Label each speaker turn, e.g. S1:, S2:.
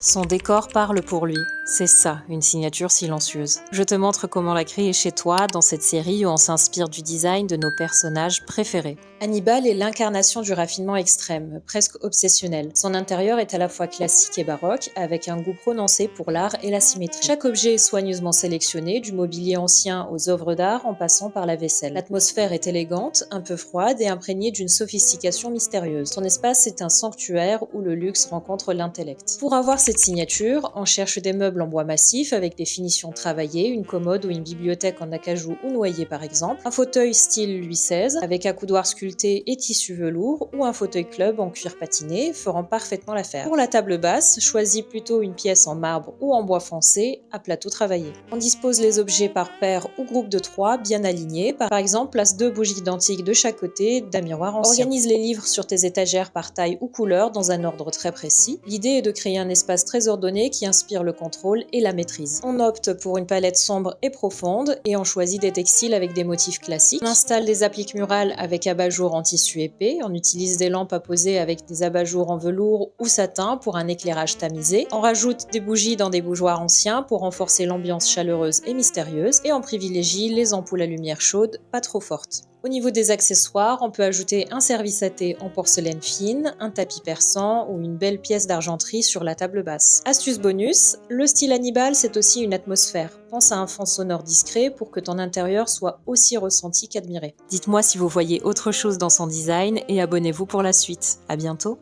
S1: Son décor parle pour lui. C'est ça, une signature silencieuse. Je te montre comment la créer chez toi dans cette série où on s'inspire du design de nos personnages préférés. Hannibal est l'incarnation du raffinement extrême, presque obsessionnel. Son intérieur est à la fois classique et baroque, avec un goût prononcé pour l'art et la symétrie. Chaque objet est soigneusement sélectionné, du mobilier ancien aux œuvres d'art en passant par la vaisselle. L'atmosphère est élégante, un peu froide et imprégnée d'une sophistication mystérieuse. Son espace est un sanctuaire où le luxe rencontre l'intellect. Pour avoir cette signature, on cherche des meubles en bois massif avec des finitions travaillées, une commode ou une bibliothèque en acajou ou noyer par exemple, un fauteuil style Louis XVI avec accoudoir sculpté et tissu velours ou un fauteuil club en cuir patiné feront parfaitement l'affaire. Pour la table basse, choisis plutôt une pièce en marbre ou en bois foncé à plateau travaillé. On dispose les objets par paire ou groupe de 3 bien alignés. Par exemple, place 2 bougies identiques de chaque côté d'un miroir ancien. Organise les livres sur tes étagères par taille ou couleur dans un ordre très précis. L'idée est de créer un espace très ordonné qui inspire le contrôle et la maîtrise. On opte pour une palette sombre et profonde et on choisit des textiles avec des motifs classiques. On installe des appliques murales avec abat-jour en tissu épais. On utilise des lampes à poser avec des abat-jour en velours ou satin pour un éclairage tamisé. On rajoute des bougies dans des bougeoirs anciens pour renforcer l'ambiance chaleureuse et mystérieuse. Et on privilégie les ampoules à lumière chaude, pas trop fortes. Au niveau des accessoires, on peut ajouter un service à thé en porcelaine fine, un tapis persan ou une belle pièce d'argenterie sur la table basse. Astuce bonus, le style Hannibal, c'est aussi une atmosphère. Pense à un fond sonore discret pour que ton intérieur soit aussi ressenti qu'admiré. Dites-moi si vous voyez autre chose dans son design et abonnez-vous pour la suite. À bientôt!